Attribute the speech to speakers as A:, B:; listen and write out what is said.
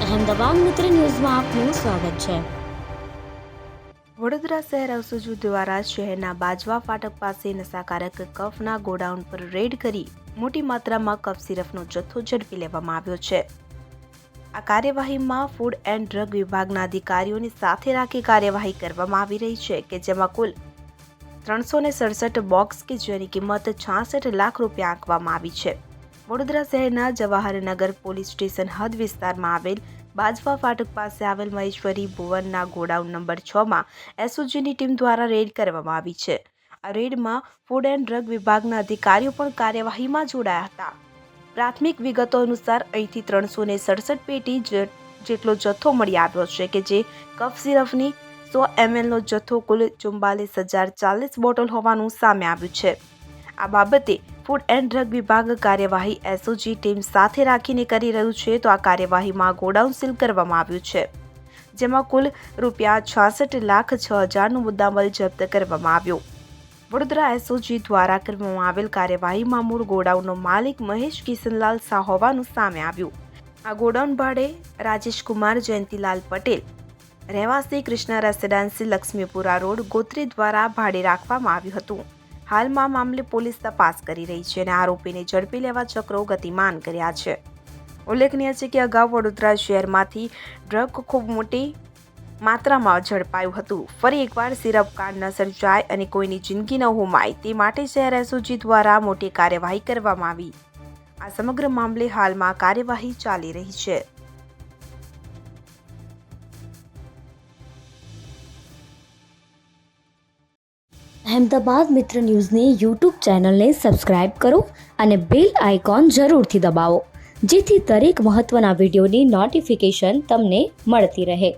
A: અહેમદાબાદ મિત્ર ન્યૂઝમાં આપનું સ્વાગત છે।
B: વડોદરા શહેર એસઓજી દ્વારા શહેરના બાજવા ફાટક પાસે નશાકારક કફના ગોડાઉન પર રેડ કરી મોટી માત્રામાં કફ સિરપનો જથ્થો ઝડપી લેવામાં આવ્યો છે। આ કાર્યવાહીમાં ફૂડ એન્ડ ડ્રગ વિભાગના અધિકારીઓને સાથે રાખી કાર્યવાહી કરવામાં આવી રહી છે કે જેમાં કુલ 367 બોક્સ કે જેની કિંમત 66 લાખ રૂપિયા આંકવામાં આવી છે। વડોદરા શહેરના જવાહરનગર પોલીસ સ્ટેશન હદ વિસ્તારમાં આવેલ બાજવા ફાટક પાસે આવેલ મહેશ્વરી ભુવનના ગોડાઉન નંબર 6માં એસઓજીની ટીમ દ્વારા રેડ કરવામાં આવી છે। આ રેડમાં ફૂડ એન્ડ ડ્રગ વિભાગના અધિકારીઓ પણ કાર્યવાહીમાં જોડાયા હતા। પ્રાથમિક વિગતો અનુસાર અહીંથી 367 પેટી જેટલો જથ્થો મળી આવ્યો છે કે જે કફ સિરપની 100 mlનો જથ્થો કુલ 44,040 બોટલ હોવાનું સામે આવ્યું છે। આ બાબતે ફૂડ એન્ડ ડ્રગ વિભાગ કાર્યવાહી એસઓજી ટીમ સાથે રાખીને કરી રહ્યું છે તો આ કાર્યવાહીમાં ગોડાઉન સીલ કરવામાં આવ્યું છે જેમાં કુલ ₹66,06,000નો મુદ્દામાલ જપ્ત કરવામાં આવ્યો। વડોદરા એસઓજી દ્વારા કરવામાં આવેલ કાર્યવાહીમાં મૂળ ગોડાઉનનો માલિક મહેશ કિશનલાલ શાહ હોવાનું સામે આવ્યું। આ ગોડાઉન ભાડે રાજેશ કુમાર જયંતિલાલ પટેલ રહેવાસી કૃષ્ણ રેસિડેન્સી લક્ષ્મીપુરા રોડ ગોત્રી દ્વારા ભાડે રાખવામાં આવ્યું હતું। હાલમાં મામલે પોલીસ તપાસ કરી રહી છે અને આરોપીને ઝડપી લેવા ચક્રો ગતિમાન કર્યા છે। ઉલ્લેખનીય છે કે અગાઉ વડોદરા શહેરમાંથી ડ્રગ ખૂબ મોટી માત્રામાં ઝડપાયું હતું। ફરી એકવાર સિરપ કાંડ ન સર્જાય અને કોઈની જિંદગી ન હોમાય તે માટે શહેર એસઓજી દ્વારા મોટી કાર્યવાહી કરવામાં આવી। આ સમગ્ર મામલે હાલમાં કાર્યવાહી ચાલી રહી છે।
A: અહેમદાબાદ મિત્ર ન્યૂઝની યુટ્યુબ ચેનલને સબસ્ક્રાઇબ કરો અને બેલ આઇકોન જરૂરથી દબાવો જેથી દરેક મહત્ત્વના વિડીયોની નોટિફિકેશન તમને મળતી રહે।